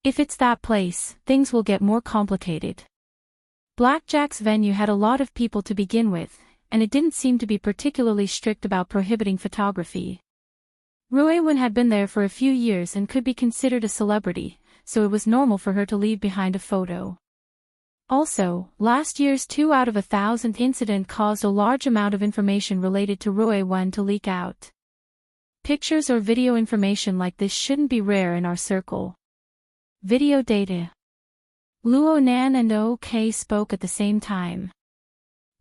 If it's that place, things will get more complicated. Blackjack's venue had a lot of people to begin with, and it didn't seem to be particularly strict about prohibiting photography. Ruewen had been there for a few years and could be considered a celebrity, so it was normal for her to leave behind a photo. Also, last year's 2 out of 1,000 incident caused a large amount of information related to Ruewen to leak out. Pictures or video information like this shouldn't be rare in our circle. Video data. Luo Nan and OK spoke at the same time.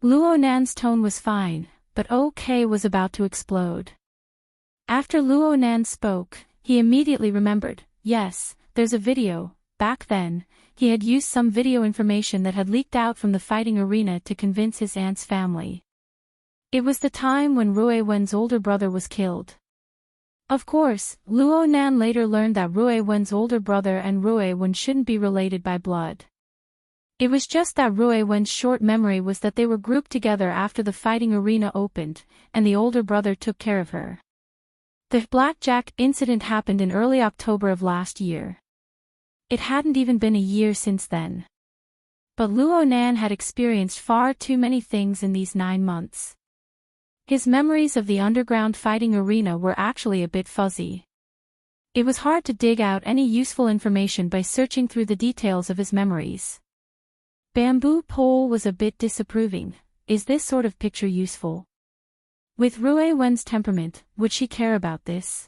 Luo Nan's tone was fine, but OK was about to explode. After Luo Nan spoke, he immediately remembered, yes, there's a video. Back then, he had used some video information that had leaked out from the fighting arena to convince his aunt's family. It was the time when Ruewen's older brother was killed. Of course, Luo Nan later learned that Ruewen's older brother and Ruewen shouldn't be related by blood. It was just that Ruewen's short memory was that they were grouped together after the fighting arena opened, and the older brother took care of her. The blackjack incident happened in early October of last year. It hadn't even been a year since then. But Luo Nan had experienced far too many things in these 9 months. His memories of the underground fighting arena were actually a bit fuzzy. It was hard to dig out any useful information by searching through the details of his memories. Bamboo Pole was a bit disapproving. Is this sort of picture useful? With Ruewen's temperament, would she care about this?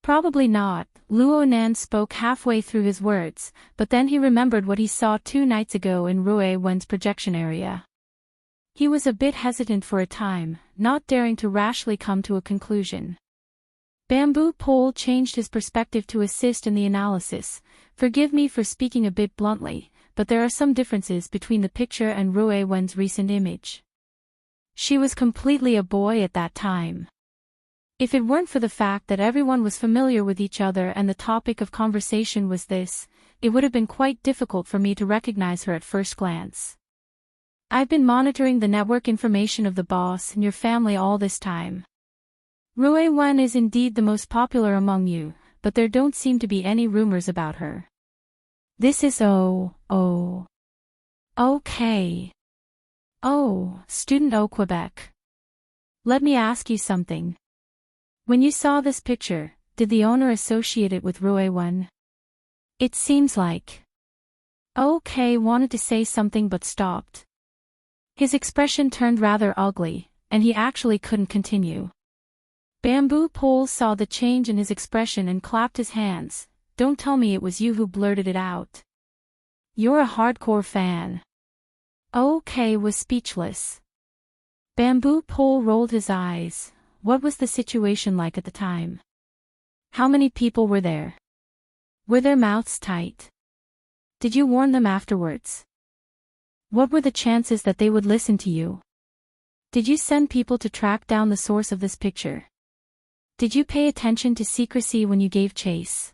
Probably not. Luo Nan spoke halfway through his words, but then he remembered what he saw 2 nights ago in Ruewen's projection area. He was a bit hesitant for a time, not daring to rashly come to a conclusion. Bamboo Pole changed his perspective to assist in the analysis. Forgive me for speaking a bit bluntly, but there are some differences between the picture and Ruewen's recent image. She was completely a boy at that time. If it weren't for the fact that everyone was familiar with each other and the topic of conversation was this, it would have been quite difficult for me to recognize her at first glance. I've been monitoring the network information of the boss and your family all this time. Ruewen is indeed the most popular among you, but there don't seem to be any rumors about her. This is okay. Oh, student au Quebec. Let me ask you something. When you saw this picture, did the owner associate it with Ruewen? It seems like. OK wanted to say something but stopped. His expression turned rather ugly, and he actually couldn't continue. Bamboo Pole saw the change in his expression and clapped his hands. Don't tell me it was you who blurted it out. You're a hardcore fan. OK was speechless. Bamboo Pole rolled his eyes. What was the situation like at the time? How many people were there? Were their mouths tight? Did you warn them afterwards? What were the chances that they would listen to you? Did you send people to track down the source of this picture? Did you pay attention to secrecy when you gave chase?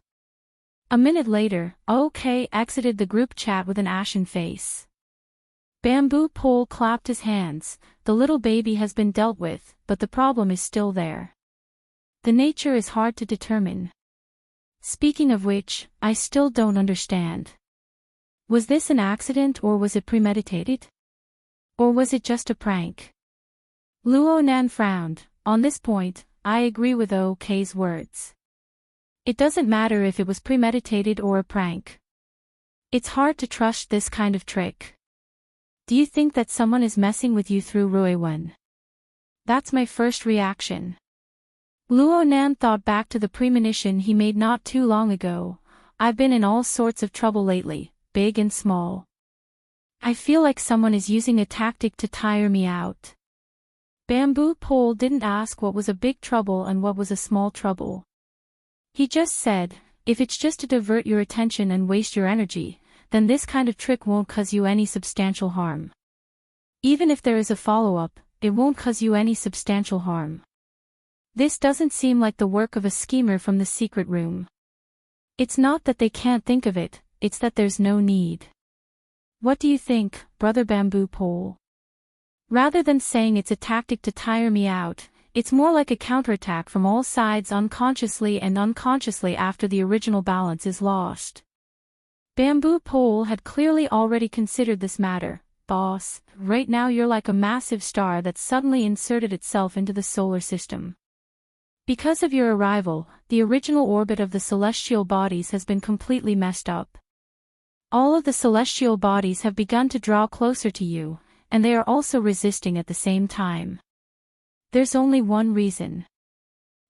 A minute later, OK exited the group chat with an ashen face. Bamboo Pole clapped his hands. The little baby has been dealt with, but the problem is still there. The nature is hard to determine. Speaking of which, I still don't understand. Was this an accident or was it premeditated? Or was it just a prank? Luo Nan frowned. On this point, I agree with OK's words. It doesn't matter if it was premeditated or a prank. It's hard to trust this kind of trick. Do you think that someone is messing with you through Ruewen? That's my first reaction. Luo Nan thought back to the premonition he made not too long ago. I've been in all sorts of trouble lately, big and small. I feel like someone is using a tactic to tire me out. Bamboo Pole didn't ask what was a big trouble and what was a small trouble. He just said, if it's just to divert your attention and waste your energy, then this kind of trick won't cause you any substantial harm. Even if there is a follow-up, it won't cause you any substantial harm. This doesn't seem like the work of a schemer from the secret room. It's not that they can't think of it, it's that there's no need. What do you think, Brother Bamboo Pole? Rather than saying it's a tactic to tire me out, it's more like a counterattack from all sides unconsciously and unconsciously after the original balance is lost. Bamboo Pole had clearly already considered this matter. Boss, right now you're like a massive star that suddenly inserted itself into the solar system. Because of your arrival, the original orbit of the celestial bodies has been completely messed up. All of the celestial bodies have begun to draw closer to you, and they are also resisting at the same time. There's only one reason.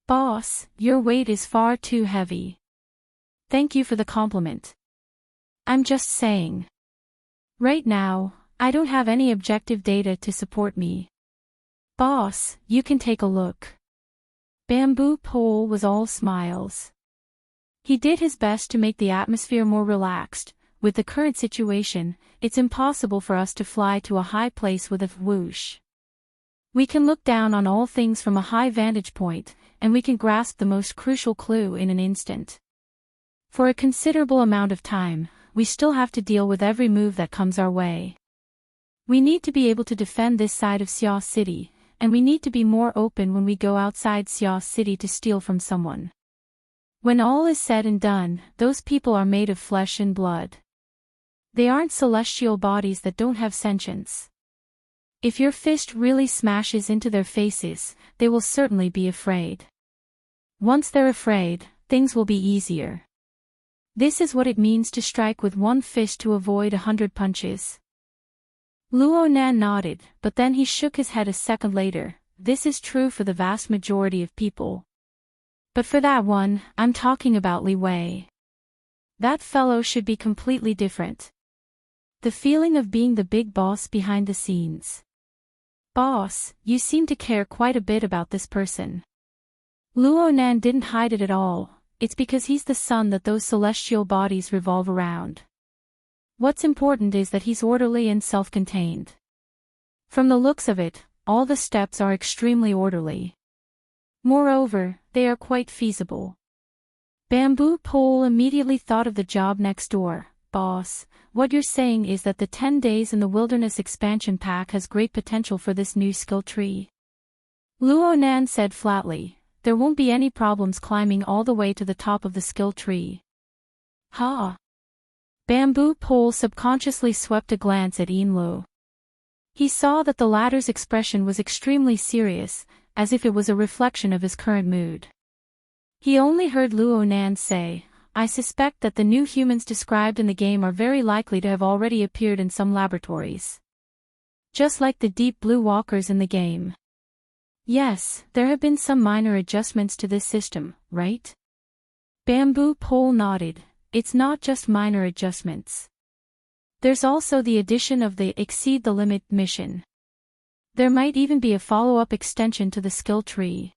Boss, your weight is far too heavy. Thank you for the compliment. I'm just saying. Right now, I don't have any objective data to support me. Boss, you can take a look. Bamboo Pole was all smiles. He did his best to make the atmosphere more relaxed. With the current situation, it's impossible for us to fly to a high place with a whoosh. We can look down on all things from a high vantage point, and we can grasp the most crucial clue in an instant. For a considerable amount of time, we still have to deal with every move that comes our way. We need to be able to defend this side of Xiao City, and we need to be more open when we go outside Xiao City to steal from someone. When all is said and done, those people are made of flesh and blood. They aren't celestial bodies that don't have sentience. If your fist really smashes into their faces, they will certainly be afraid. Once they're afraid, things will be easier. This is what it means to strike with one fist to avoid 100 punches. Luo Nan nodded, but then he shook his head a second later. This is true for the vast majority of people. But for that one, I'm talking about Li Wei. That fellow should be completely different. The feeling of being the big boss behind the scenes. Boss, you seem to care quite a bit about this person. Luo Nan didn't hide it at all. It's because he's the sun that those celestial bodies revolve around. What's important is that he's orderly and self-contained. From the looks of it, all the steps are extremely orderly. Moreover, they are quite feasible. Bamboo Pole immediately thought of the job next door. Boss, what you're saying is that the 10 days in the wilderness expansion pack has great potential for this new skill tree. Luo Nan said flatly, there won't be any problems climbing all the way to the top of the skill tree. Ha! Bamboo Pole subconsciously swept a glance at Yinlu. He saw that the latter's expression was extremely serious, as if it was a reflection of his current mood. He only heard Luo Nan say, I suspect that the new humans described in the game are very likely to have already appeared in some laboratories. Just like the deep blue walkers in the game. Yes, there have been some minor adjustments to this system, right? Bamboo Pole nodded. It's not just minor adjustments. There's also the addition of the Exceed the Limit mission. There might even be a follow-up extension to the skill tree.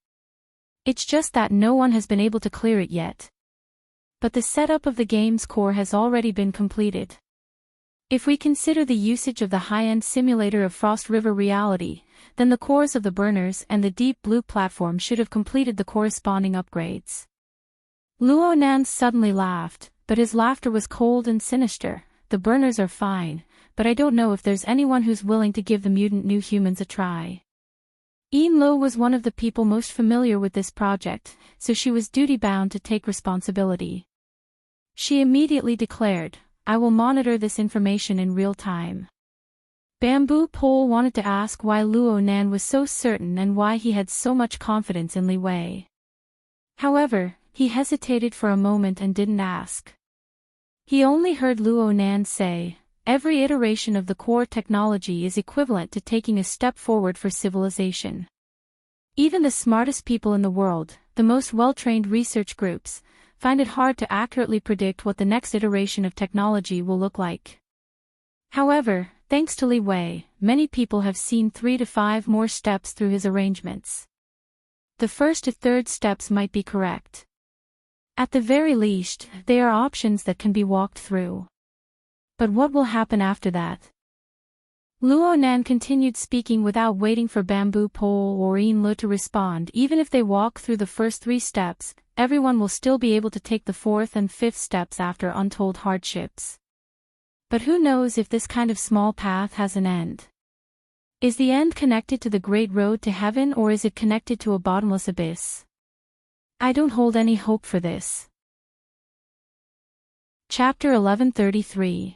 It's just that no one has been able to clear it yet. But the setup of the game's core has already been completed. If we consider the usage of the high-end simulator of Frost River reality, then the cores of the burners and the deep blue platform should have completed the corresponding upgrades. Luo Nan suddenly laughed, but his laughter was cold and sinister. The burners are fine, but I don't know if there's anyone who's willing to give the mutant new humans a try. Yinlu was one of the people most familiar with this project, so she was duty-bound to take responsibility. She immediately declared, I will monitor this information in real time. Bamboo Pole wanted to ask why Luo Nan was so certain and why he had so much confidence in Li Wei. However, he hesitated for a moment and didn't ask. He only heard Luo Nan say, every iteration of the core technology is equivalent to taking a step forward for civilization. Even the smartest people in the world, the most well-trained research groups, find it hard to accurately predict what the next iteration of technology will look like. However, thanks to Li Wei, many people have seen 3 to 5 more steps through his arrangements. The first to third steps might be correct. At the very least, they are options that can be walked through. But what will happen after that? Luo Nan continued speaking without waiting for Bamboo Pole or Yinlu to respond. Even if they walk through the first 3 steps, everyone will still be able to take the 4th and 5th steps after untold hardships. But who knows if this kind of small path has an end? Is the end connected to the great road to heaven, or is it connected to a bottomless abyss? I don't hold any hope for this. Chapter 1133.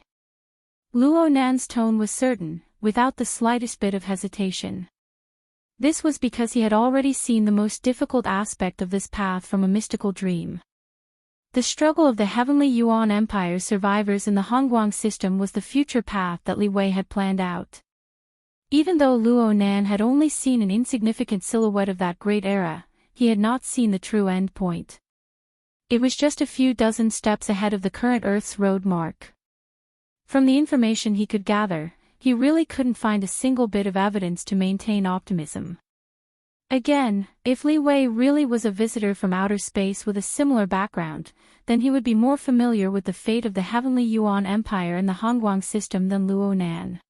Luo Nan's tone was certain, without the slightest bit of hesitation. This was because he had already seen the most difficult aspect of this path from a mystical dream. The struggle of the heavenly Yuan Empire's survivors in the Hongguang system was the future path that Li Wei had planned out. Even though Luo Nan had only seen an insignificant silhouette of that great era, he had not seen the true end point. It was just a few dozen steps ahead of the current Earth's road mark. From the information he could gather, he really couldn't find a single bit of evidence to maintain optimism. Again, if Li Wei really was a visitor from outer space with a similar background, then he would be more familiar with the fate of the heavenly Yuan Empire and the Hongguang system than Luo Nan.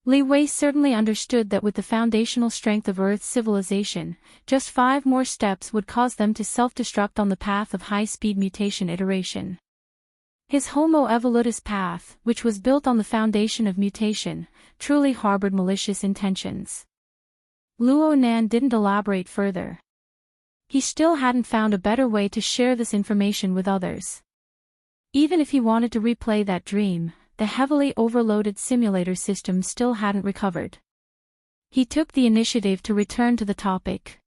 Li Wei certainly understood that with the foundational strength of Earth's civilization, just 5 more steps would cause them to self-destruct on the path of high-speed mutation iteration. His Homo evolutus path, which was built on the foundation of mutation, truly harbored malicious intentions. Luo Nan didn't elaborate further. He still hadn't found a better way to share this information with others. Even if he wanted to replay that dream, the heavily overloaded simulator system still hadn't recovered. He took the initiative to return to the topic.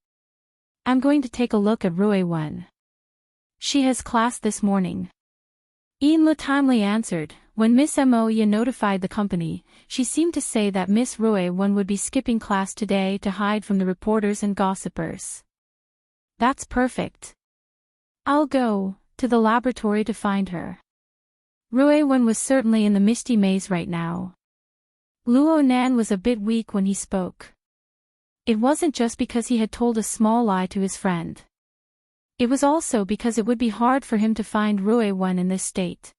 I'm going to take a look at Rui Wen. She has class this morning. Yinla timely answered. When Miss Mo Ye notified the company, she seemed to say that Miss Rui Wen would be skipping class today to hide from the reporters and gossipers. That's perfect. I'll go to the laboratory to find her. Rui Wen was certainly in the misty maze right now. Luo Nan was a bit weak when he spoke. It wasn't just because he had told a small lie to his friend. It was also because it would be hard for him to find Rui Wen in this state.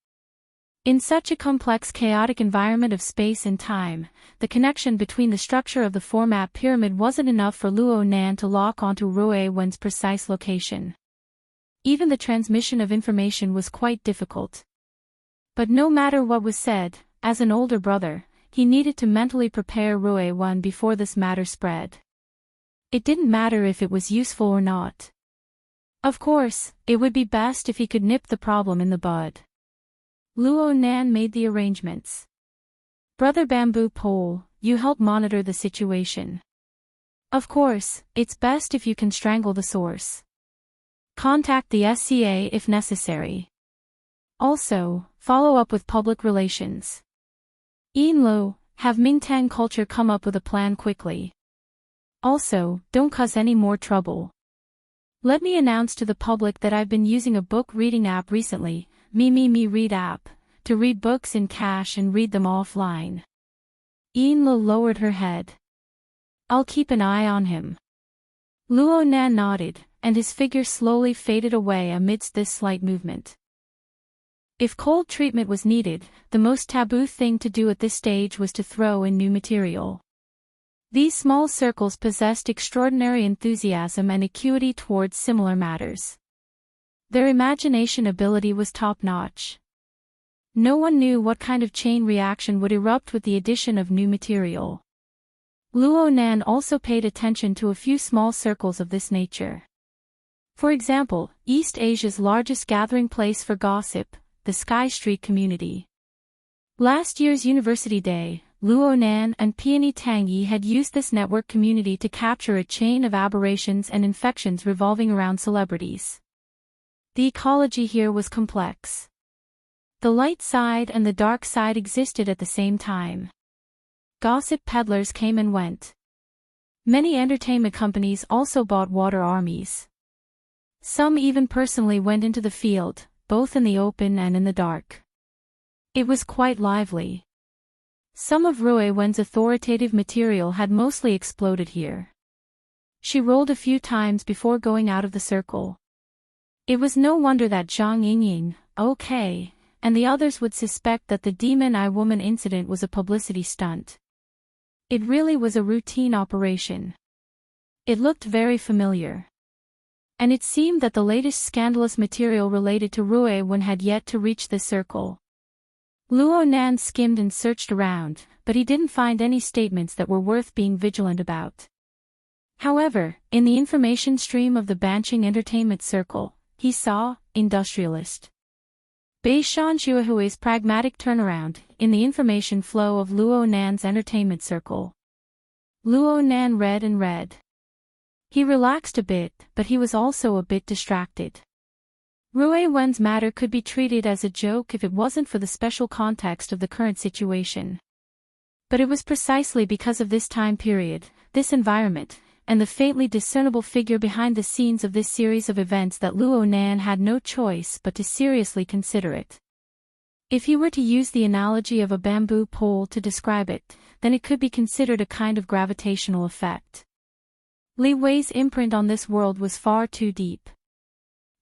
In such a complex chaotic environment of space and time, the connection between the structure of the format pyramid wasn't enough for Luo Nan to lock onto Rui Wen's precise location. Even the transmission of information was quite difficult. But no matter what was said, as an older brother, he needed to mentally prepare Rui Wen before this matter spread. It didn't matter if it was useful or not. Of course, it would be best if he could nip the problem in the bud. Luo Nan made the arrangements. Brother Bamboo Pole, you help monitor the situation. Of course, it's best if you can strangle the source. Contact the SCA if necessary. Also, follow up with public relations. Yinlu, have Mingtang culture come up with a plan quickly. Also, don't cause any more trouble. Let me announce to the public that I've been using a book reading app recently, Me Read app, to read books in cache and read them offline. Yinlu lowered her head. I'll keep an eye on him. Luo Nan nodded, and his figure slowly faded away amidst this slight movement. If cold treatment was needed, the most taboo thing to do at this stage was to throw in new material. These small circles possessed extraordinary enthusiasm and acuity towards similar matters. Their imagination ability was top-notch. No one knew what kind of chain reaction would erupt with the addition of new material. Luo Nan also paid attention to a few small circles of this nature. For example, East Asia's largest gathering place for gossip, the Sky Street community. Last year's University Day, Luo Nan and Peony Tang Yi had used this network community to capture a chain of aberrations and infections revolving around celebrities. The ecology here was complex. The light side and the dark side existed at the same time. Gossip peddlers came and went. Many entertainment companies also bought water armies. Some even personally went into the field, both in the open and in the dark. It was quite lively. Some of Rui Wen's authoritative material had mostly exploded here. She rolled a few times before going out of the circle. It was no wonder that Zhang Yingying, okay, and the others would suspect that the Demon Eye Woman incident was a publicity stunt. It really was a routine operation. It looked very familiar. And it seemed that the latest scandalous material related to Rui Wen had yet to reach this circle. Luo Nan skimmed and searched around, but he didn't find any statements that were worth being vigilant about. However, in the information stream of the Banqing Entertainment Circle, he saw, industrialist. Beishan Shuahui's pragmatic turnaround in the information flow of Luo Nan's entertainment circle. Luo Nan read and read. He relaxed a bit, but he was also a bit distracted. Rui Wen's matter could be treated as a joke if it wasn't for the special context of the current situation. But it was precisely because of this time period, this environment, and the faintly discernible figure behind the scenes of this series of events that Luo Nan had no choice but to seriously consider it. If he were to use the analogy of a bamboo pole to describe it, then it could be considered a kind of gravitational effect. Li Wei's imprint on this world was far too deep.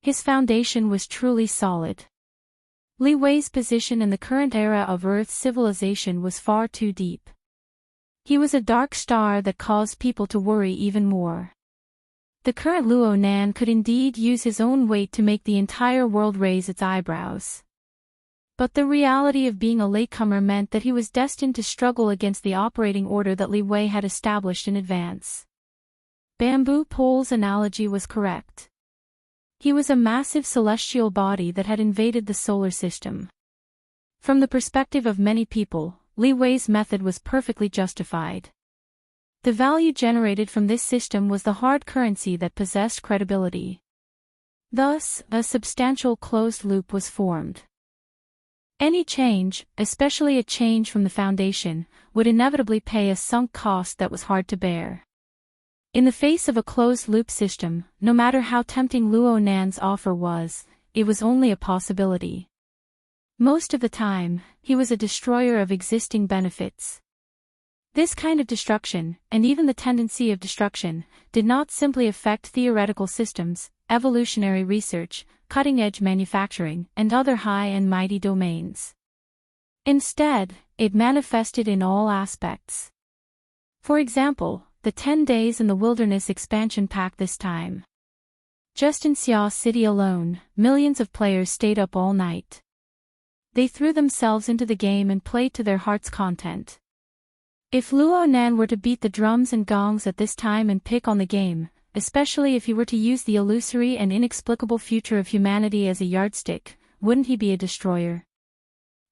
His foundation was truly solid. Li Wei's position in the current era of Earth's civilization was far too deep. He was a dark star that caused people to worry even more. The current Luo Nan could indeed use his own weight to make the entire world raise its eyebrows. But the reality of being a latecomer meant that he was destined to struggle against the operating order that Li Wei had established in advance. Bamboo pole's analogy was correct. He was a massive celestial body that had invaded the solar system. From the perspective of many people, Li Wei's method was perfectly justified. The value generated from this system was the hard currency that possessed credibility. Thus, a substantial closed loop was formed. Any change, especially a change from the foundation, would inevitably pay a sunk cost that was hard to bear. In the face of a closed-loop system, no matter how tempting Luo Nan's offer was, it was only a possibility. Most of the time, he was a destroyer of existing benefits. This kind of destruction, and even the tendency of destruction, did not simply affect theoretical systems, evolutionary research, cutting-edge manufacturing, and other high and mighty domains. Instead, it manifested in all aspects. For example, the 10 Days in the Wilderness expansion pack this time. Just in Xia City alone, millions of players stayed up all night. They threw themselves into the game and played to their heart's content. If Luo Nan were to beat the drums and gongs at this time and pick on the game, especially if he were to use the illusory and inexplicable future of humanity as a yardstick, wouldn't he be a destroyer?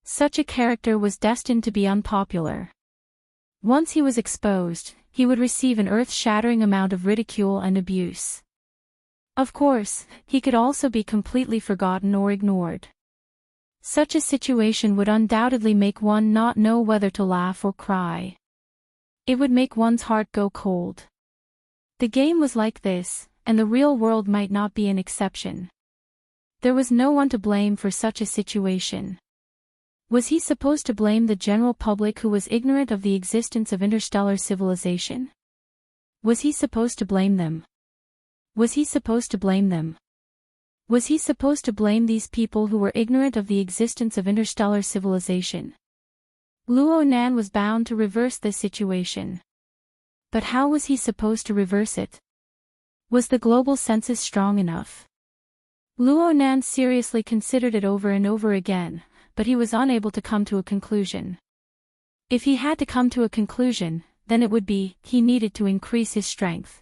Such a character was destined to be unpopular. Once he was exposed, he would receive an earth-shattering amount of ridicule and abuse. Of course, he could also be completely forgotten or ignored. Such a situation would undoubtedly make one not know whether to laugh or cry. It would make one's heart go cold. The game was like this, and the real world might not be an exception. There was no one to blame for such a situation. Was he supposed to blame the general public who was ignorant of the existence of interstellar civilization? Was he supposed to blame them? Was he supposed to blame them? Was he supposed to blame these people who were ignorant of the existence of interstellar civilization? Luo Nan was bound to reverse this situation. But how was he supposed to reverse it? Was the global census strong enough? Luo Nan seriously considered it over and over again, but he was unable to come to a conclusion. If he had to come to a conclusion, then it would be, he needed to increase his strength.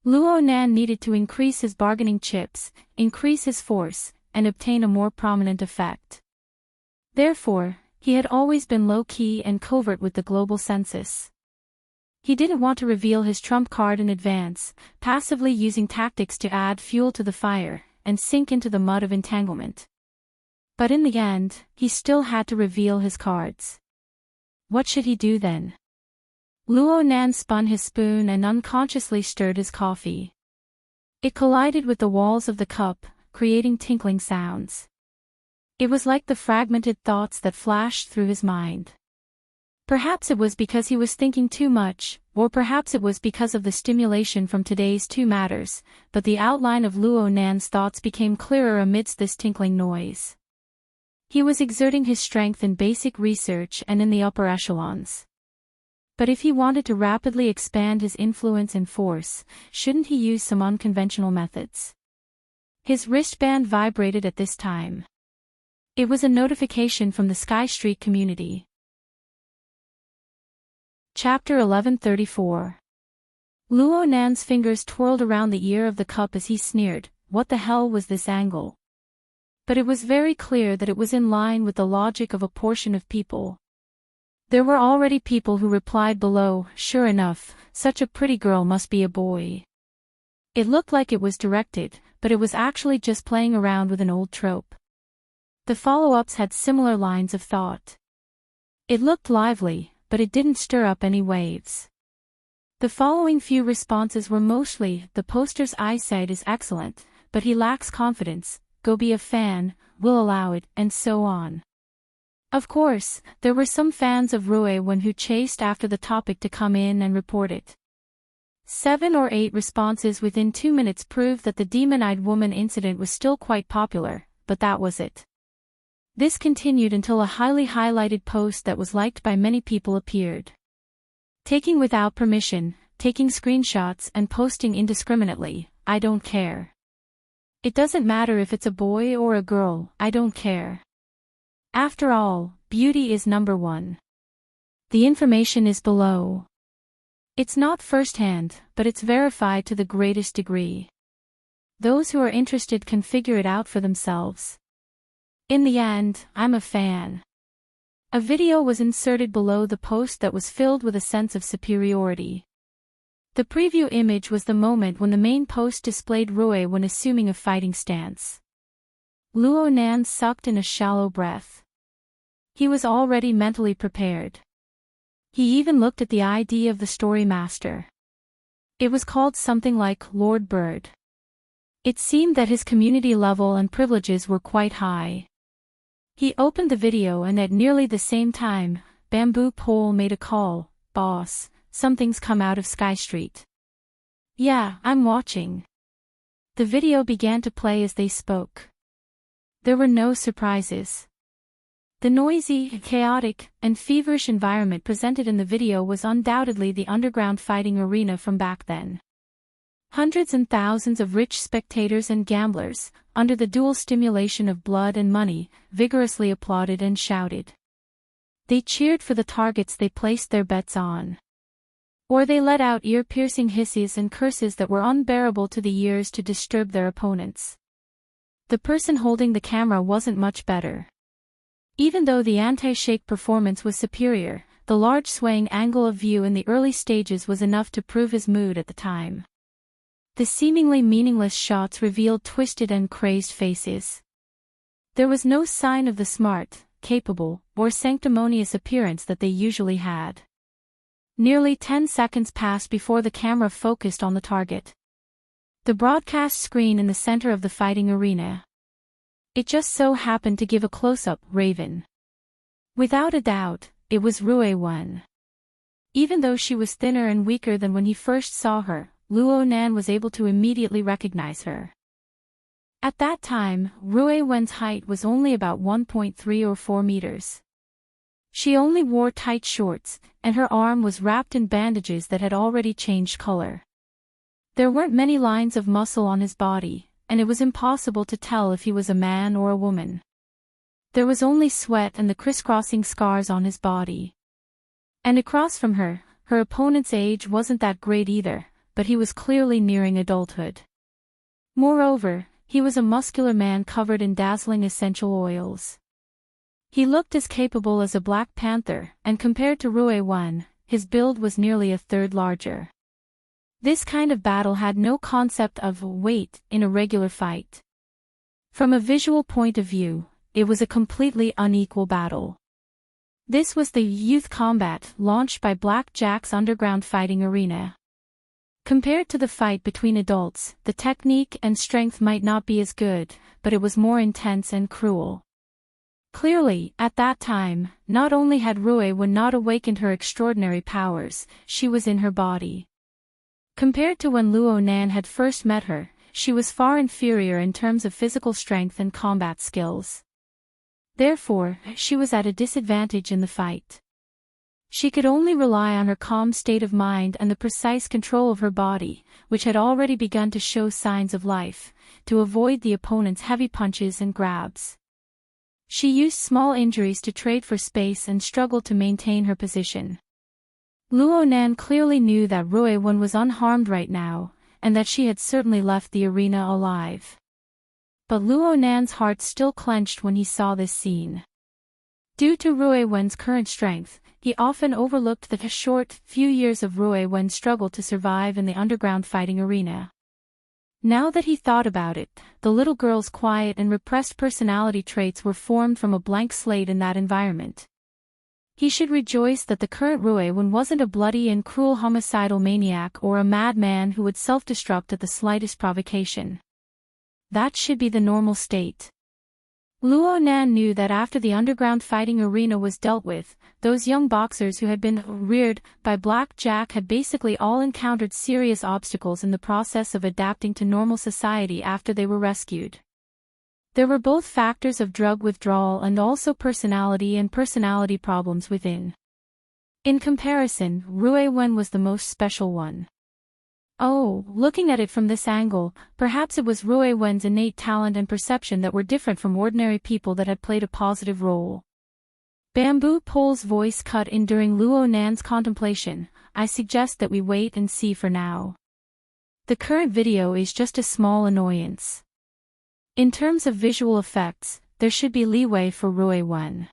Luo Nan needed to increase his bargaining chips, increase his force, and obtain a more prominent effect. Therefore, he had always been low-key and covert with the global census. He didn't want to reveal his trump card in advance, passively using tactics to add fuel to the fire, and sink into the mud of entanglement. But in the end, he still had to reveal his cards. What should he do then? Luo Nan spun his spoon and unconsciously stirred his coffee. It collided with the walls of the cup, creating tinkling sounds. It was like the fragmented thoughts that flashed through his mind. Perhaps it was because he was thinking too much, or perhaps it was because of the stimulation from today's two matters, but the outline of Luo Nan's thoughts became clearer amidst this tinkling noise. He was exerting his strength in basic research and in the upper echelons. But if he wanted to rapidly expand his influence and force, shouldn't he use some unconventional methods? His wristband vibrated at this time. It was a notification from the Sky Street community. Chapter 1134. Luo Nan's fingers twirled around the ear of the cup as he sneered, "What the hell was this angle?" But it was very clear that it was in line with the logic of a portion of people. There were already people who replied below, "Sure enough, such a pretty girl must be a boy." It looked like it was directed, but it was actually just playing around with an old trope. The follow-ups had similar lines of thought. It looked lively, but it didn't stir up any waves. The following few responses were mostly, "The poster's eyesight is excellent, but he lacks confidence, go be a fan, we'll allow it," and so on. Of course, there were some fans of Ruewen who chased after the topic to come in and report it. 7 or 8 responses within 2 minutes proved that the demon-eyed woman incident was still quite popular, but that was it. This continued until a highly highlighted post that was liked by many people appeared. "Taking without permission, taking screenshots and posting indiscriminately, I don't care. It doesn't matter if it's a boy or a girl, I don't care. After all, beauty is number one. The information is below. It's not first-hand, but it's verified to the greatest degree. Those who are interested can figure it out for themselves. In the end, I'm a fan." A video was inserted below the post that was filled with a sense of superiority. The preview image was the moment when the main post displayed Ruewen assuming a fighting stance. Luo Nan sucked in a shallow breath. He was already mentally prepared. He even looked at the ID of the story master. It was called something like Lord Bird. It seemed that his community level and privileges were quite high. He opened the video and at nearly the same time, Bamboo Pole made a call, "Boss, something's come out of Sky Street." "Yeah, I'm watching." The video began to play as they spoke. There were no surprises. The noisy, chaotic, and feverish environment presented in the video was undoubtedly the underground fighting arena from back then. Hundreds and thousands of rich spectators and gamblers, under the dual stimulation of blood and money, vigorously applauded and shouted. They cheered for the targets they placed their bets on. Or they let out ear-piercing hisses and curses that were unbearable to the ears to disturb their opponents. The person holding the camera wasn't much better. Even though the anti-shake performance was superior, the large swaying angle of view in the early stages was enough to prove his mood at the time. The seemingly meaningless shots revealed twisted and crazed faces. There was no sign of the smart, capable, or sanctimonious appearance that they usually had. Nearly 10 seconds passed before the camera focused on the target. The broadcast screen in the center of the fighting arena. It just so happened to give a close-up, Raven. Without a doubt, it was Ruewen. Even though she was thinner and weaker than when he first saw her, Luo Nan was able to immediately recognize her. At that time, Ruewen's height was only about 1.3 or 4 meters. She only wore tight shorts, and her arm was wrapped in bandages that had already changed color. There weren't many lines of muscle on his body, and it was impossible to tell if he was a man or a woman. There was only sweat and the crisscrossing scars on his body. And across from her, her opponent's age wasn't that great either, but he was clearly nearing adulthood. Moreover, he was a muscular man covered in dazzling essential oils. He looked as capable as a Black Panther, and compared to Ruewen, his build was nearly a third larger. This kind of battle had no concept of weight in a regular fight. From a visual point of view, it was a completely unequal battle. This was the youth combat launched by Black Jack's underground fighting arena. Compared to the fight between adults, the technique and strength might not be as good, but it was more intense and cruel. Clearly, at that time, not only had Ruewen not awakened her extraordinary powers, she was in her body. Compared to when Luo Nan had first met her, she was far inferior in terms of physical strength and combat skills. Therefore, she was at a disadvantage in the fight. She could only rely on her calm state of mind and the precise control of her body, which had already begun to show signs of life, to avoid the opponent's heavy punches and grabs. She used small injuries to trade for space and struggled to maintain her position. Luo Nan clearly knew that Ruewen was unharmed right now, and that she had certainly left the arena alive. but Luo Nan's heart still clenched when he saw this scene. Due to Rui Wen's current strength, he often overlooked the short few years of Rui Wen's struggle to survive in the underground fighting arena. Now that he thought about it, the little girl's quiet and repressed personality traits were formed from a blank slate in that environment. He should rejoice that the current Rui Wen wasn't a bloody and cruel homicidal maniac or a madman who would self-destruct at the slightest provocation. That should be the normal state. Luo Nan knew that after the underground fighting arena was dealt with, those young boxers who had been reared by Black Jack had basically all encountered serious obstacles in the process of adapting to normal society after they were rescued. There were both factors of drug withdrawal and also personality and personality problems within. In comparison, Rui Wen was the most special one. Oh, looking at it from this angle, perhaps it was Rui Wen's innate talent and perception that were different from ordinary people that had played a positive role. Bamboo Pole's voice cut in during Luo Nan's contemplation. I suggest that we wait and see for now. The current video is just a small annoyance. In terms of visual effects, there should be leeway for Rui Wen.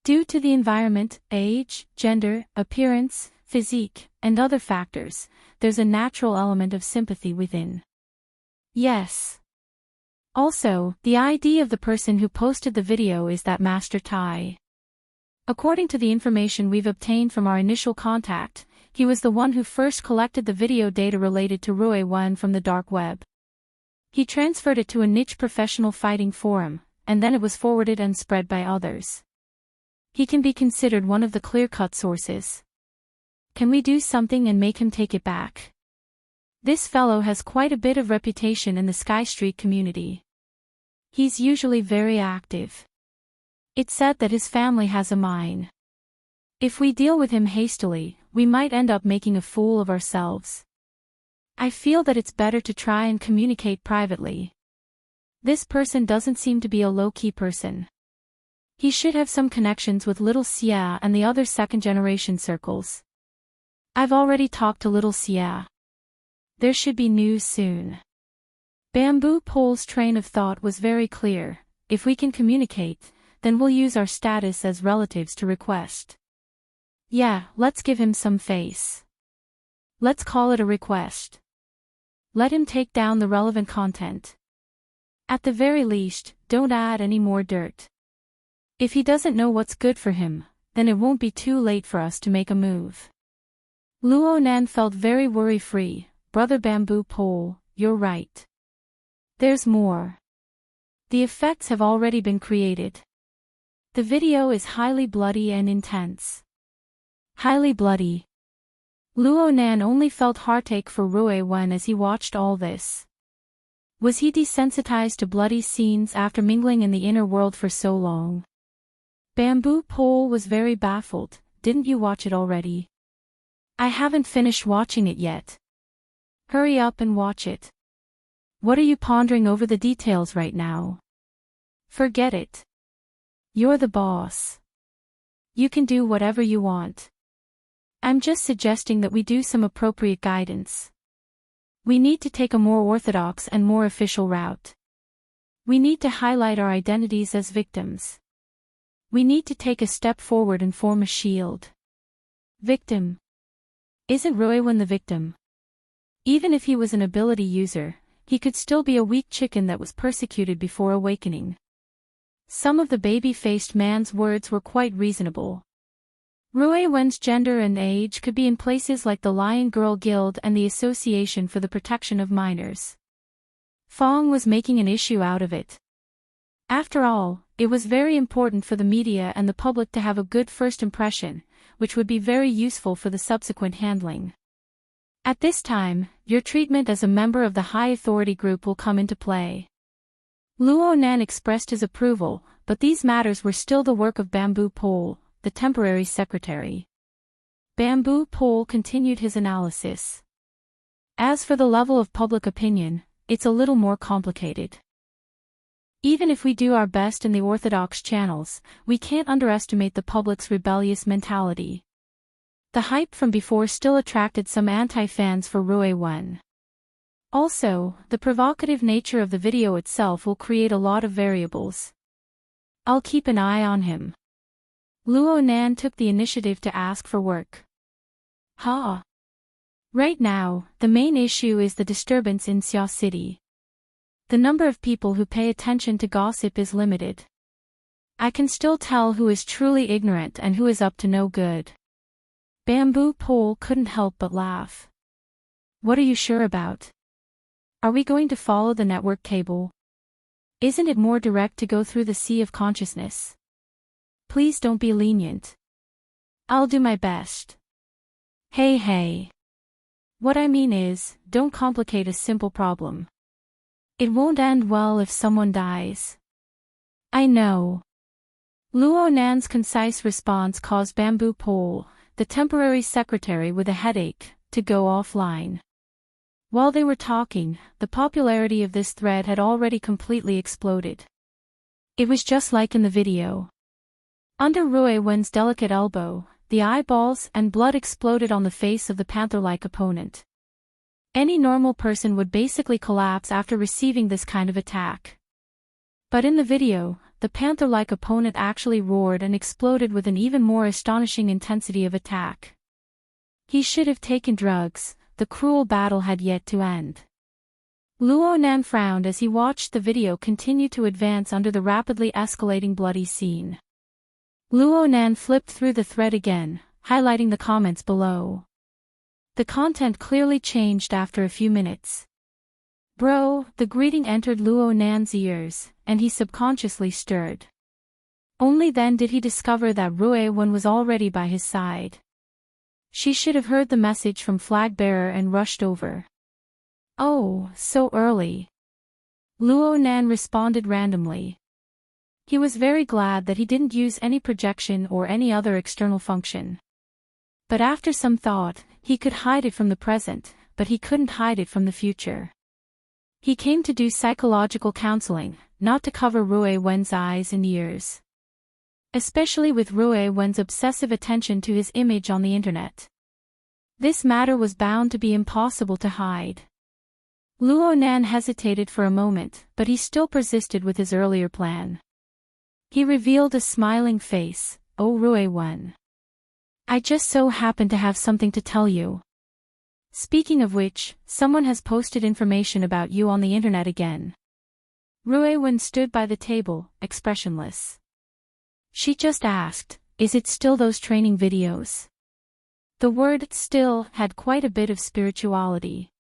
Due to the environment, age, gender, appearance, physique, and other factors, there's a natural element of sympathy within. Yes. Also, the ID of the person who posted the video is that Master Tai. According to the information we've obtained from our initial contact, he was the one who first collected the video data related to Rui Wen from the dark web. He transferred it to a niche professional fighting forum, and then it was forwarded and spread by others. He can be considered one of the clear-cut sources. Can we do something and make him take it back? This fellow has quite a bit of reputation in the Sky Street community. He's usually very active. It's said that his family has a mine. If we deal with him hastily, we might end up making a fool of ourselves. I feel that it's better to try and communicate privately. This person doesn't seem to be a low-key person. He should have some connections with Little Xia and the other second-generation circles. I've already talked to Little Xia. There should be news soon. Bamboo Pole's train of thought was very clear. If we can communicate, then we'll use our status as relatives to request. Yeah, let's give him some face. Let's call it a request. Let him take down the relevant content. At the very least, don't add any more dirt. If he doesn't know what's good for him, then it won't be too late for us to make a move. Luo Nan felt very worry-free. Brother Bamboo Pole, you're right. There's more. The effects have already been created. The video is highly bloody and intense. Highly bloody. Luo Nan only felt heartache for Rui Wen as he watched all this. Was he desensitized to bloody scenes after mingling in the inner world for so long? Bamboo Pole was very baffled. Didn't you watch it already? I haven't finished watching it yet. Hurry up and watch it. What are you pondering over the details right now? Forget it. You're the boss. You can do whatever you want. I'm just suggesting that we do some appropriate guidance. We need to take a more orthodox and more official route. We need to highlight our identities as victims. We need to take a step forward and form a shield. Victim. Isn't Rui Wen the victim? Even if he was an ability user, he could still be a weak chicken that was persecuted before awakening. Some of the baby-faced man's words were quite reasonable. Rui Wen's gender and age could be in places like the Lion Girl Guild and the Association for the Protection of Minors. Fong was making an issue out of it. After all, it was very important for the media and the public to have a good first impression, which would be very useful for the subsequent handling. At this time, your treatment as a member of the high authority group will come into play. Luo Nan expressed his approval, but these matters were still the work of Bamboo Pole, the temporary secretary. Bamboo Pole continued his analysis. As for the level of public opinion, it's a little more complicated. Even if we do our best in the orthodox channels, we can't underestimate the public's rebellious mentality. The hype from before still attracted some anti-fans for Rui Wen. Also, the provocative nature of the video itself will create a lot of variables. I'll keep an eye on him. Luo Nan took the initiative to ask for work. Ha! Right now, the main issue is the disturbance in Xia City. The number of people who pay attention to gossip is limited. I can still tell who is truly ignorant and who is up to no good. Bamboo Pole couldn't help but laugh. What are you sure about? Are we going to follow the network cable? Isn't it more direct to go through the sea of consciousness? Please don't be lenient. I'll do my best. Hey. What I mean is, don't complicate a simple problem. It won't end well if someone dies. I know. Luo Nan's concise response caused Bamboo Pole, the temporary secretary with a headache, to go offline. While they were talking, the popularity of this thread had already completely exploded. It was just like in the video. Under Rui Wen's delicate elbow, the eyeballs and blood exploded on the face of the panther-like opponent. Any normal person would basically collapse after receiving this kind of attack. But in the video, the panther-like opponent actually roared and exploded with an even more astonishing intensity of attack. He should have taken drugs. The cruel battle had yet to end. Luo Nan frowned as he watched the video continue to advance under the rapidly escalating bloody scene. Luo Nan flipped through the thread again, highlighting the comments below. The content clearly changed after a few minutes. Bro, the greeting entered Luo Nan's ears, and he subconsciously stirred. Only then did he discover that Rui Wen was already by his side. She should have heard the message from flag bearer and rushed over. Oh, so early. Luo Nan responded randomly. He was very glad that he didn't use any projection or any other external function. But after some thought, he could hide it from the present, but he couldn't hide it from the future. He came to do psychological counseling, not to cover Rui Wen's eyes and ears. Especially with Rui Wen's obsessive attention to his image on the internet. This matter was bound to be impossible to hide. Luo Nan hesitated for a moment, but he still persisted with his earlier plan. He revealed a smiling face. Oh Rui Wen. I just so happen to have something to tell you. Speaking of which, someone has posted information about you on the internet again. Rui Wen stood by the table, expressionless. She just asked, is it still those training videos? The word still had quite a bit of spirituality.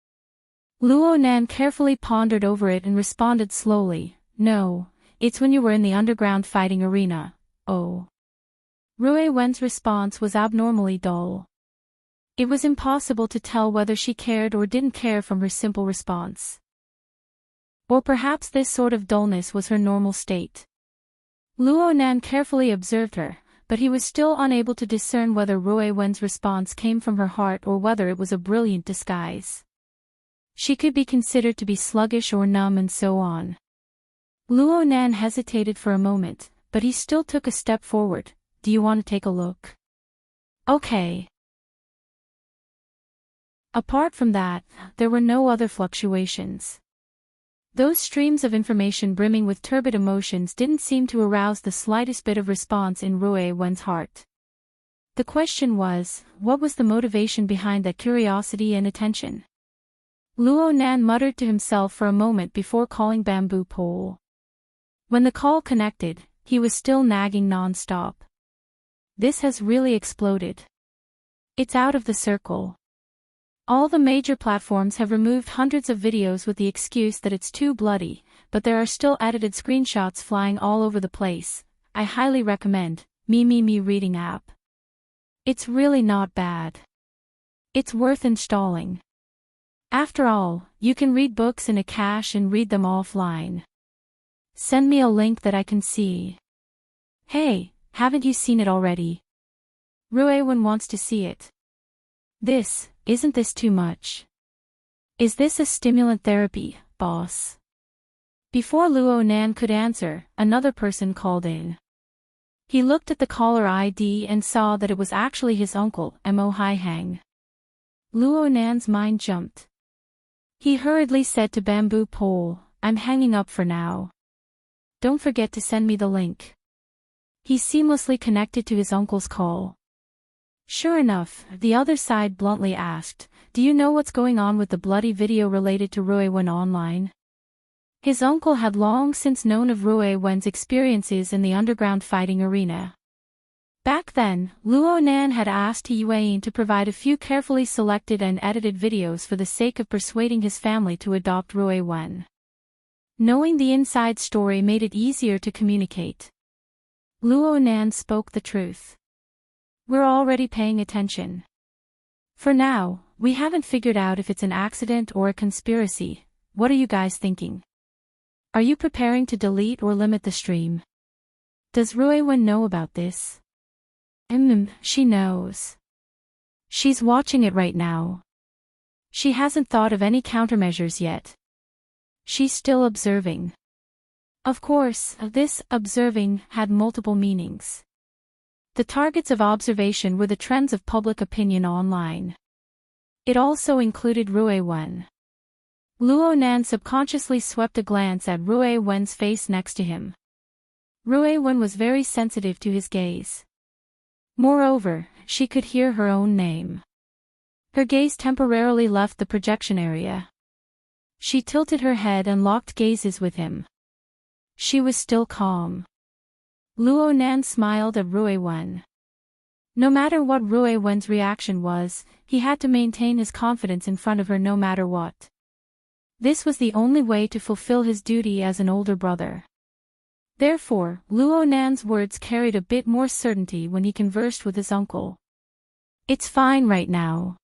Luo Nan carefully pondered over it and responded slowly, no, it's when you were in the underground fighting arena. Oh. Rui Wen's response was abnormally dull. It was impossible to tell whether she cared or didn't care from her simple response. Or perhaps this sort of dullness was her normal state. Luo Nan carefully observed her, but he was still unable to discern whether Rui Wen's response came from her heart or whether it was a brilliant disguise. She could be considered to be sluggish or numb and so on. Luo Nan hesitated for a moment, but he still took a step forward. Do you want to take a look? Okay. Apart from that, there were no other fluctuations. Those streams of information brimming with turbid emotions didn't seem to arouse the slightest bit of response in Rui Wen's heart. The question was, what was the motivation behind that curiosity and attention? Luo Nan muttered to himself for a moment before calling Bamboo Pole. When the call connected, he was still nagging non-stop. This has really exploded. It's out of the circle. All the major platforms have removed hundreds of videos with the excuse that it's too bloody, but there are still edited screenshots flying all over the place. I highly recommend Me reading app. It's really not bad. It's worth installing. After all, you can read books in a cache and read them offline. Send me a link that I can see. Hey, haven't you seen it already? Rui Wen wants to see it. Isn't this too much? Is this a stimulant therapy, boss? Before Luo Nan could answer, another person called in. He looked at the caller ID and saw that it was actually his uncle, Mo Hai Hang. Luo Nan's mind jumped. He hurriedly said to Bamboo Pole, "I'm hanging up for now. Don't forget to send me the link." He seamlessly connected to his uncle's call. Sure enough, the other side bluntly asked, "Do you know what's going on with the bloody video related to Rui Wen online?" His uncle had long since known of Rui Wen's experiences in the underground fighting arena. Back then, Luo Nan had asked Yuan to provide a few carefully selected and edited videos for the sake of persuading his family to adopt Rui Wen. Knowing the inside story made it easier to communicate. Luo Nan spoke the truth. "We're already paying attention. For now, we haven't figured out if it's an accident or a conspiracy. What are you guys thinking? Are you preparing to delete or limit the stream? Does Rui Wen know about this?" She knows. She's watching it right now. She hasn't thought of any countermeasures yet. She's still observing. Of course, this observing had multiple meanings. The targets of observation were the trends of public opinion online. It also included Rui Wen. Luo Nan subconsciously swept a glance at Rui Wen's face next to him. Rui Wen was very sensitive to his gaze. Moreover, she could hear her own name. Her gaze temporarily left the projection area. She tilted her head and locked gazes with him. She was still calm. Luo Nan smiled at Rui Wen. No matter what Rui Wen's reaction was, he had to maintain his confidence in front of her no matter what. This was the only way to fulfill his duty as an older brother. Therefore, Luo Nan's words carried a bit more certainty when he conversed with his uncle. "It's fine right now.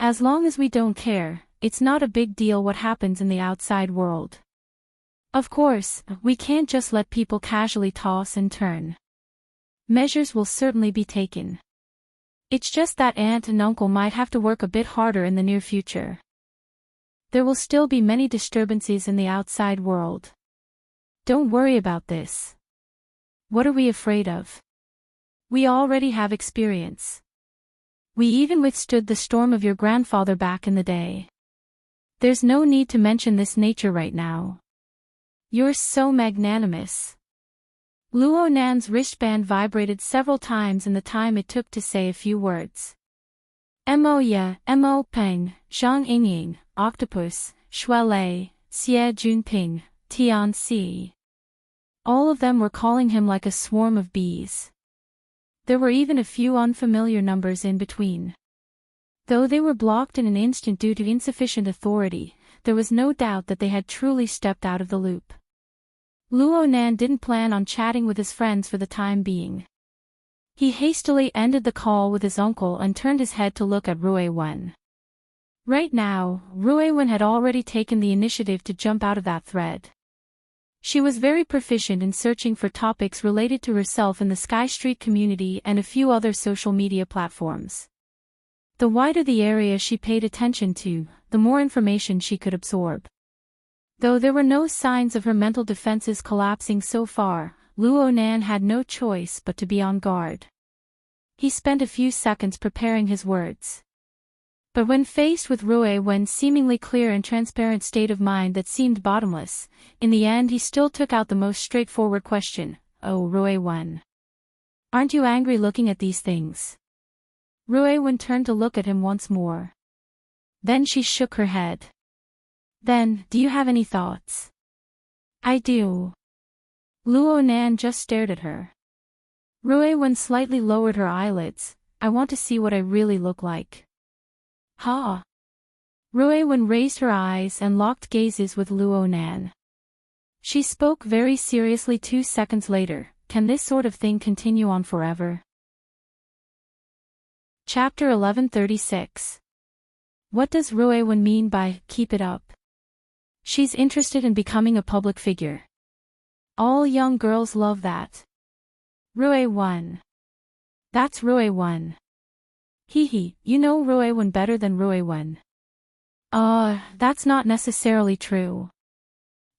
As long as we don't care, it's not a big deal what happens in the outside world. Of course, we can't just let people casually toss and turn. Measures will certainly be taken. It's just that aunt and uncle might have to work a bit harder in the near future. There will still be many disturbances in the outside world. Don't worry about this. What are we afraid of? We already have experience. We even withstood the storm of your grandfather back in the day. There's no need to mention this nature right now. You're so magnanimous." Luo Nan's wristband vibrated several times in the time it took to say a few words. Mo Ya, Mo Peng, Zhang Yingying, Octopus, Shuelei, Xie Junping, Tian Si. All of them were calling him like a swarm of bees. There were even a few unfamiliar numbers in between. Though they were blocked in an instant due to insufficient authority, there was no doubt that they had truly stepped out of the loop. Luo Nan didn't plan on chatting with his friends for the time being. He hastily ended the call with his uncle and turned his head to look at Rui Wen. Right now, Rui Wen had already taken the initiative to jump out of that thread. She was very proficient in searching for topics related to herself in the Sky Street community and a few other social media platforms. The wider the area she paid attention to, the more information she could absorb. Though there were no signs of her mental defenses collapsing so far, Luo Nan had no choice but to be on guard. He spent a few seconds preparing his words. But when faced with Rui Wen's seemingly clear and transparent state of mind that seemed bottomless, in the end he still took out the most straightforward question. "Oh, Rui Wen. Aren't you angry looking at these things?" Rui Wen turned to look at him once more. Then she shook her head. "Then, do you have any thoughts?" "I do." Luo Nan just stared at her. Rui Wen slightly lowered her eyelids. "I want to see what I really look like." "Ha!" Rui Wen raised her eyes and locked gazes with Luo Nan. She spoke very seriously 2 seconds later. "Can this sort of thing continue on forever?" Chapter 1136. What does Rui Wen mean by "keep it up"? She's interested in becoming a public figure. All young girls love that. Rui Wen. That's Rui Wen. Hee, you know Rui Wen better than Rui Wen. That's not necessarily true.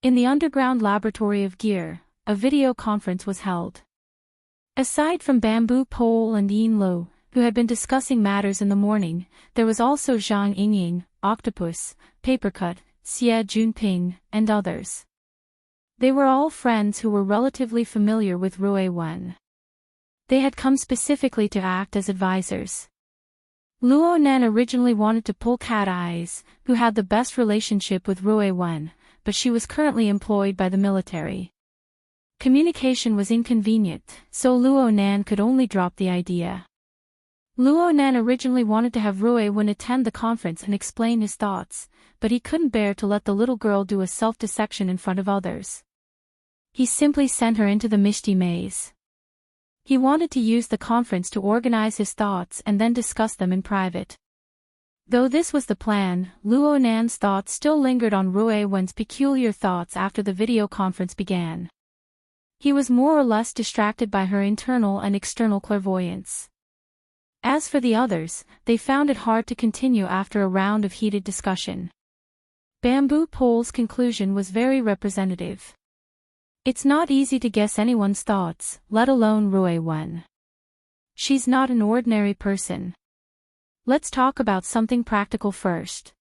In the underground laboratory of Gear, a video conference was held. Aside from Bamboo Pole and Yin Lo, who had been discussing matters in the morning. There was also Zhang Yingying, Octopus, Papercut, Xie Junping, and others. They were all friends who were relatively familiar with Rui Wen. They had come specifically to act as advisors. Luo Nan originally wanted to pull Cat Eyes, who had the best relationship with Rui Wen, but she was currently employed by the military. Communication was inconvenient, so Luo Nan could only drop the idea. Luo Nan originally wanted to have Rui Wen attend the conference and explain his thoughts, but he couldn't bear to let the little girl do a self-dissection in front of others. He simply sent her into the Mishti maze. He wanted to use the conference to organize his thoughts and then discuss them in private. Though this was the plan, Luo Nan's thoughts still lingered on Rui Wen's peculiar thoughts after the video conference began. He was more or less distracted by her internal and external clairvoyance. As for the others, they found it hard to continue after a round of heated discussion. Bamboo Pole's conclusion was very representative. It's not easy to guess anyone's thoughts, let alone Rui Wen. She's not an ordinary person. Let's talk about something practical first.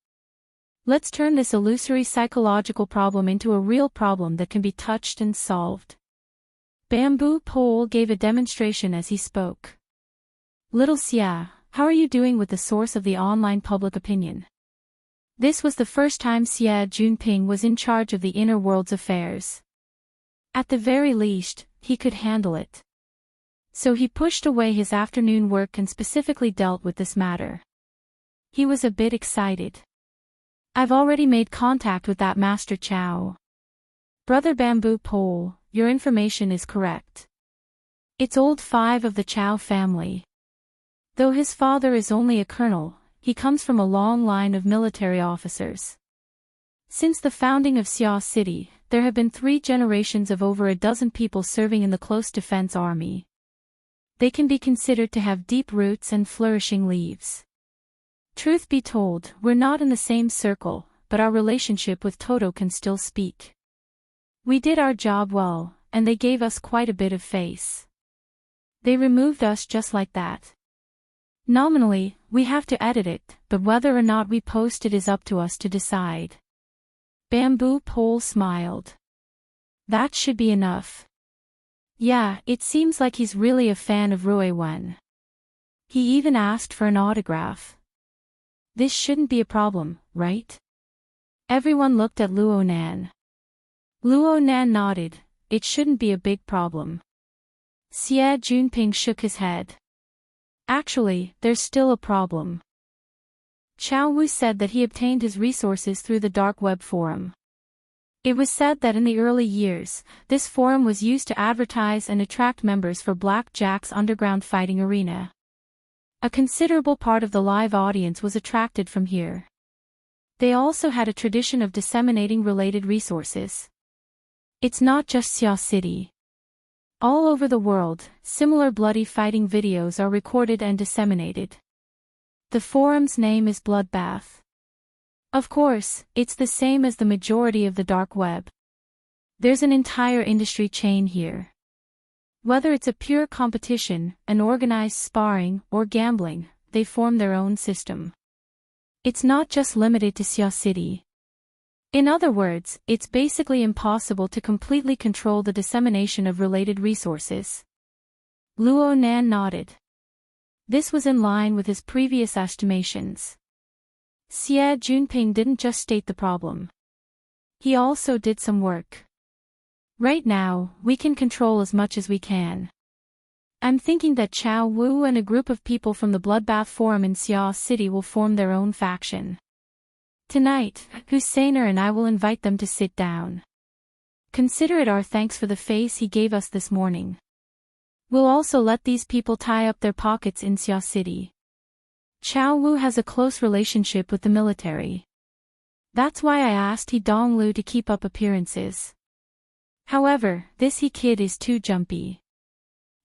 Let's turn this illusory psychological problem into a real problem that can be touched and solved. Bamboo Pole gave a demonstration as he spoke. Little Xia, how are you doing with the source of the online public opinion? This was the first time Xie Junping was in charge of the inner world's affairs. At the very least, he could handle it. So he pushed away his afternoon work and specifically dealt with this matter. He was a bit excited. I've already made contact with that Master Chow. Brother Bamboo Pole, your information is correct. It's old 5 of the Chow family. Though his father is only a colonel, he comes from a long line of military officers. Since the founding of Xia City, there have been 3 generations of over a dozen people serving in the close defense army. They can be considered to have deep roots and flourishing leaves. Truth be told, we're not in the same circle, but our relationship with Toto can still speak. We did our job well, and they gave us quite a bit of face. They removed us just like that. Nominally, we have to edit it, but whether or not we post it is up to us to decide. Bamboo Pole smiled. That should be enough. Yeah, it seems like he's really a fan of Rui Wen. He even asked for an autograph. This shouldn't be a problem, right? Everyone looked at Luo Nan. Luo Nan nodded. It shouldn't be a big problem. Xie Junping shook his head. Actually, there's still a problem. Chow Wu said that he obtained his resources through the dark web forum. It was said that in the early years, this forum was used to advertise and attract members for Black Jack's underground fighting arena. A considerable part of the live audience was attracted from here. They also had a tradition of disseminating related resources. It's not just Xia City. All over the world, similar bloody fighting videos are recorded and disseminated. The forum's name is Bloodbath. Of course, it's the same as the majority of the dark web. There's an entire industry chain here. Whether it's a pure competition, an organized sparring, or gambling, they form their own system. It's not just limited to Xia City. In other words, it's basically impossible to completely control the dissemination of related resources. Luo Nan nodded. This was in line with his previous estimations. Xie Junping didn't just state the problem. He also did some work. Right now, we can control as much as we can. I'm thinking that Chow Wu and a group of people from the Bloodbath Forum in Xia City will form their own faction. Tonight, Husseiner and I will invite them to sit down. Consider it our thanks for the face he gave us this morning. We'll also let these people tie up their pockets in Xia City. Chow Wu has a close relationship with the military. That's why I asked He Donglu to keep up appearances. However, this He kid is too jumpy.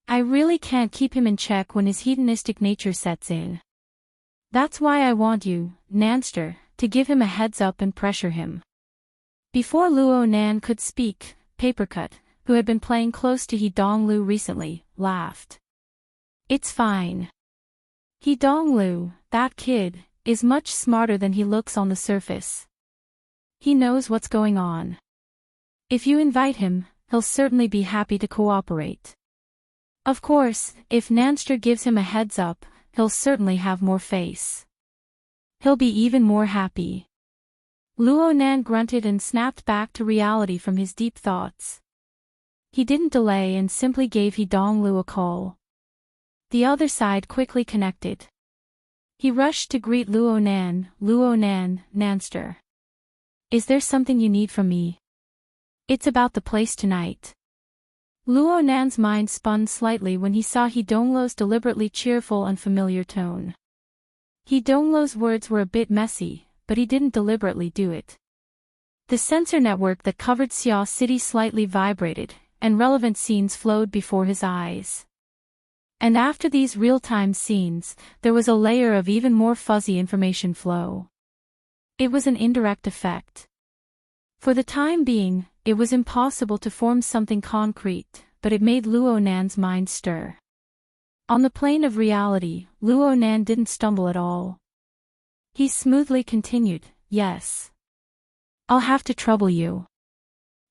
I really can't keep him in check when his hedonistic nature sets in. That's why I want you, Nanster, to give him a heads up and pressure him. Before Luo Nan could speak, Papercut, who had been playing close to He Donglu recently, laughed. It's fine. He Donglu, that kid, is much smarter than he looks on the surface. He knows what's going on. If you invite him, he'll certainly be happy to cooperate. Of course, if Nanster gives him a heads up, he'll certainly have more face. He'll be even more happy. Luo Nan grunted and snapped back to reality from his deep thoughts. He didn't delay and simply gave He Donglu a call. The other side quickly connected. He rushed to greet Luo Nan, Nanster. Is there something you need from me? It's about the place tonight. Luo Nan's mind spun slightly when he saw He Donglu's deliberately cheerful and familiar tone. He Donglu's words were a bit messy, but he didn't deliberately do it. The sensor network that covered Xia City slightly vibrated, and relevant scenes flowed before his eyes. And after these real-time scenes, there was a layer of even more fuzzy information flow. It was an indirect effect. For the time being, it was impossible to form something concrete, but it made Luo Nan's mind stir. On the plane of reality, Luo Nan didn't stumble at all. He smoothly continued, yes. I'll have to trouble you.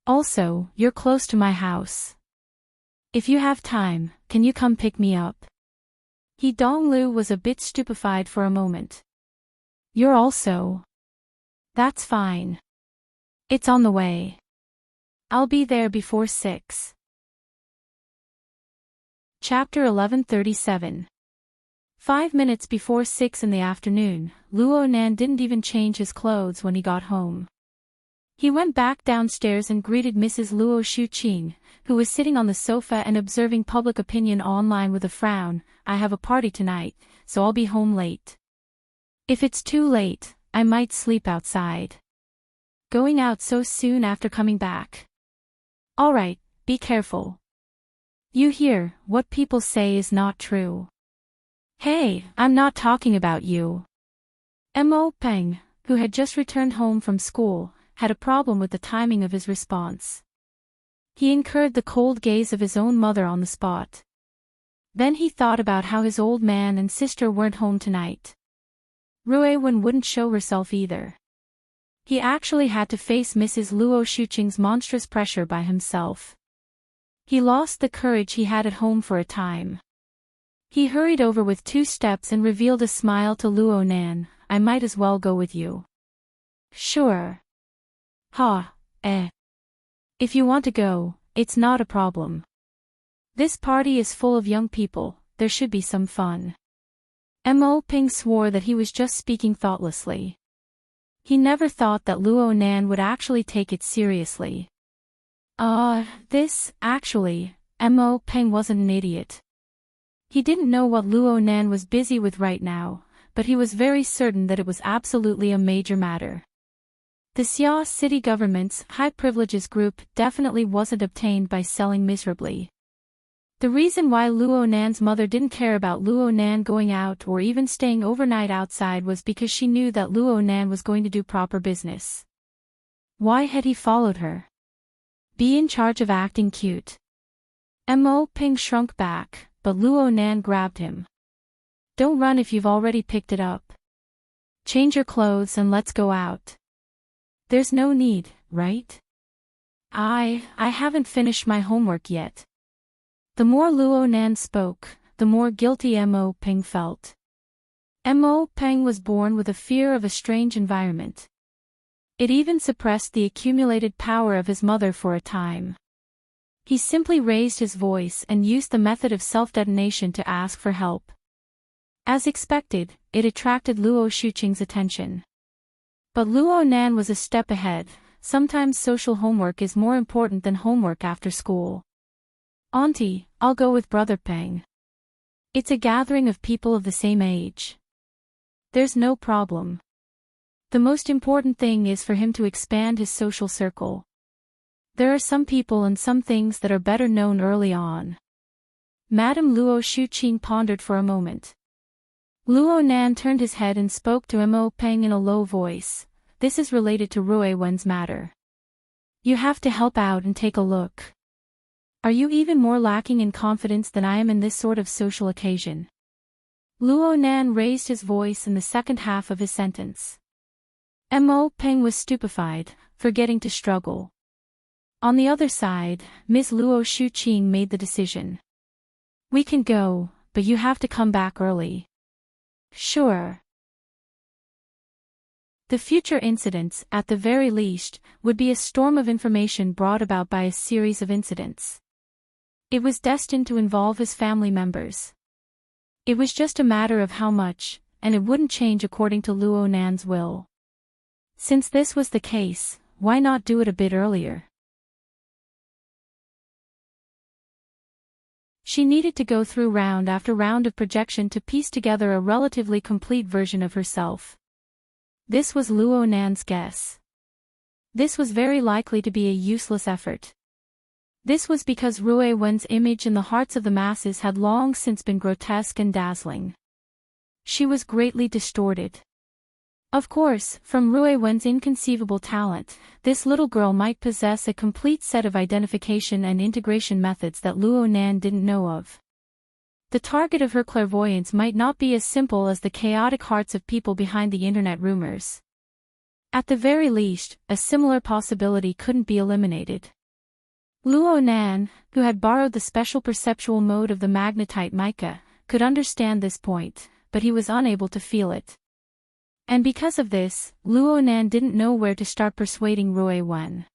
Also, you're close to my house. If you have time, can you come pick me up? He Donglu was a bit stupefied for a moment. You're also. That's fine. It's on the way. I'll be there before 6. Chapter 1137. 5 minutes before 6 in the afternoon, Luo Nan didn't even change his clothes when he got home. He went back downstairs and greeted Mrs. Luo Shuqing, who was sitting on the sofa and observing public opinion online with a frown. I have a party tonight, so I'll be home late. If it's too late, I might sleep outside. Going out so soon after coming back. Alright, be careful. You hear, what people say is not true. Hey, I'm not talking about you. Mo Peng, who had just returned home from school, had a problem with the timing of his response. He incurred the cold gaze of his own mother on the spot. Then he thought about how his old man and sister weren't home tonight. Rui Wen wouldn't show herself either. He actually had to face Mrs. Luo Shuqing's monstrous pressure by himself. He lost the courage he had at home for a time. He hurried over with 2 steps and revealed a smile to Luo Nan. I might as well go with you. Sure. Ha, If you want to go, it's not a problem. This party is full of young people, there should be some fun. Mo Ping swore that he was just speaking thoughtlessly. He never thought that Luo Nan would actually take it seriously. Actually, Mo Peng wasn't an idiot. He didn't know what Luo Nan was busy with right now, but he was very certain that it was absolutely a major matter. The Xia City government's high privileges group definitely wasn't obtained by selling miserably. The reason why Luo Nan's mother didn't care about Luo Nan going out or even staying overnight outside was because she knew that Luo Nan was going to do proper business. Why had he followed her? Be in charge of acting cute. Mo Ping shrunk back, but Luo Nan grabbed him. Don't run if you've already picked it up. Change your clothes and let's go out. There's no need, right? I haven't finished my homework yet. The more Luo Nan spoke, the more guilty Mo Peng felt. Mo Peng was born with a fear of a strange environment. It even suppressed the accumulated power of his mother for a time. He simply raised his voice and used the method of self-detonation to ask for help. As expected, it attracted Luo Shuqing's attention. But Luo Nan was a step ahead. Sometimes social homework is more important than homework after school. Auntie, I'll go with Brother Peng. It's a gathering of people of the same age. There's no problem. The most important thing is for him to expand his social circle. There are some people and some things that are better known early on. Madame Luo Shuqing pondered for a moment. Luo Nan turned his head and spoke to Mo Peng in a low voice. This is related to Rui Wen's matter. You have to help out and take a look. Are you even more lacking in confidence than I am in this sort of social occasion? Luo Nan raised his voice in the second half of his sentence. Mo Peng was stupefied, forgetting to struggle. On the other side, Ms. Luo Shuqing made the decision. We can go, but you have to come back early. Sure. The future incidents, at the very least, would be a storm of information brought about by a series of incidents. It was destined to involve his family members. It was just a matter of how much, and it wouldn't change according to Luo Nan's will. Since this was the case, why not do it a bit earlier? She needed to go through round after round of projection to piece together a relatively complete version of herself. This was Luo Nan's guess. This was very likely to be a useless effort. This was because Rui Wen's image in the hearts of the masses had long since been grotesque and dazzling. She was greatly distorted. Of course, from Rui Wen's inconceivable talent, this little girl might possess a complete set of identification and integration methods that Luo Nan didn't know of. The target of her clairvoyance might not be as simple as the chaotic hearts of people behind the internet rumors. At the very least, a similar possibility couldn't be eliminated. Luo Nan, who had borrowed the special perceptual mode of the magnetite mica, could understand this point, but he was unable to feel it. And because of this, Luo Nan didn't know where to start persuading Rui Wen.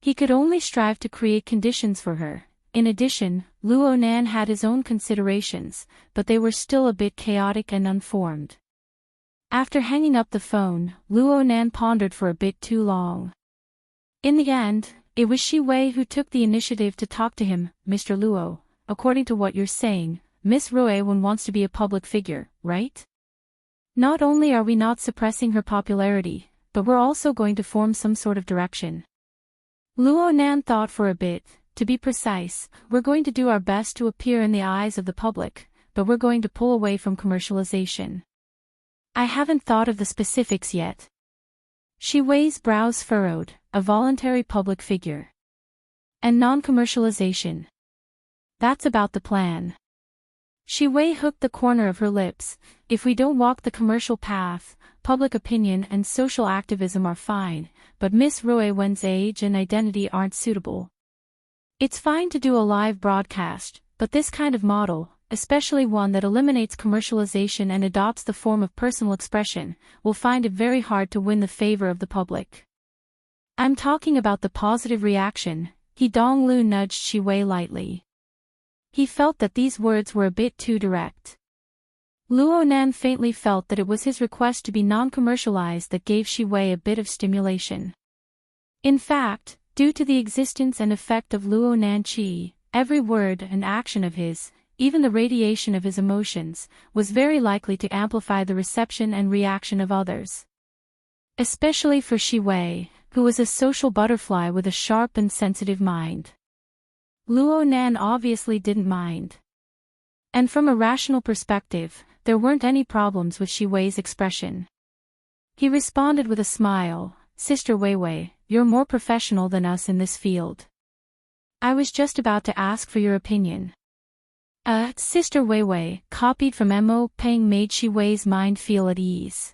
He could only strive to create conditions for her. In addition, Luo Nan had his own considerations, but they were still a bit chaotic and unformed. After hanging up the phone, Luo Nan pondered for a bit too long. In the end, it was Shi Wei who took the initiative to talk to him. Mr. Luo, according to what you're saying, Miss Rui Wen wants to be a public figure, right? Not only are we not suppressing her popularity, but we're also going to form some sort of direction. Luo Nan thought for a bit. To be precise, we're going to do our best to appear in the eyes of the public, but we're going to pull away from commercialization. I haven't thought of the specifics yet. Shi Wei's brows furrowed, a voluntary public figure. And non-commercialization. That's about the plan. Shi Wei hooked the corner of her lips. If we don't walk the commercial path, public opinion and social activism are fine, but Miss Rui Wen's age and identity aren't suitable. It's fine to do a live broadcast, but this kind of model, especially one that eliminates commercialization and adopts the form of personal expression, will find it very hard to win the favor of the public. I'm talking about the positive reaction. He Donglu nudged Shi Wei lightly. He felt that these words were a bit too direct. Luo Nan faintly felt that it was his request to be non-commercialized that gave Shi Wei a bit of stimulation. In fact, due to the existence and effect of Luo Nan Qi, every word and action of his, even the radiation of his emotions, was very likely to amplify the reception and reaction of others. Especially for Shi Wei, who was a social butterfly with a sharp and sensitive mind. Luo Nan obviously didn't mind. And from a rational perspective, there weren't any problems with Shi Wei's expression. He responded with a smile, Sister Weiwei, you're more professional than us in this field. I was just about to ask for your opinion. Sister Weiwei, copied from Mo Peng, made Shi Wei's mind feel at ease.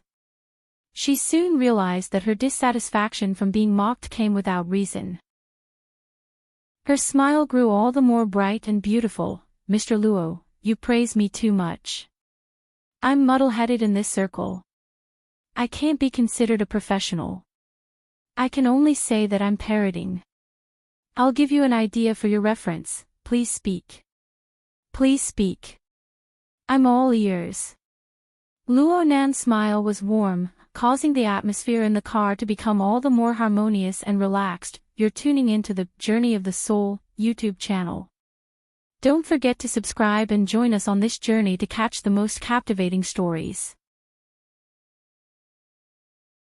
She soon realized that her dissatisfaction from being mocked came without reason. Her smile grew all the more bright and beautiful. Mr. Luo, you praise me too much. I'm muddle-headed in this circle. I can't be considered a professional. I can only say that I'm parroting. I'll give you an idea for your reference. Please speak. Please speak. I'm all ears. Luo Nan's smile was warm, causing the atmosphere in the car to become all the more harmonious and relaxed. You're tuning into the Journey of the Soul YouTube channel. Don't forget to subscribe and join us on this journey to catch the most captivating stories.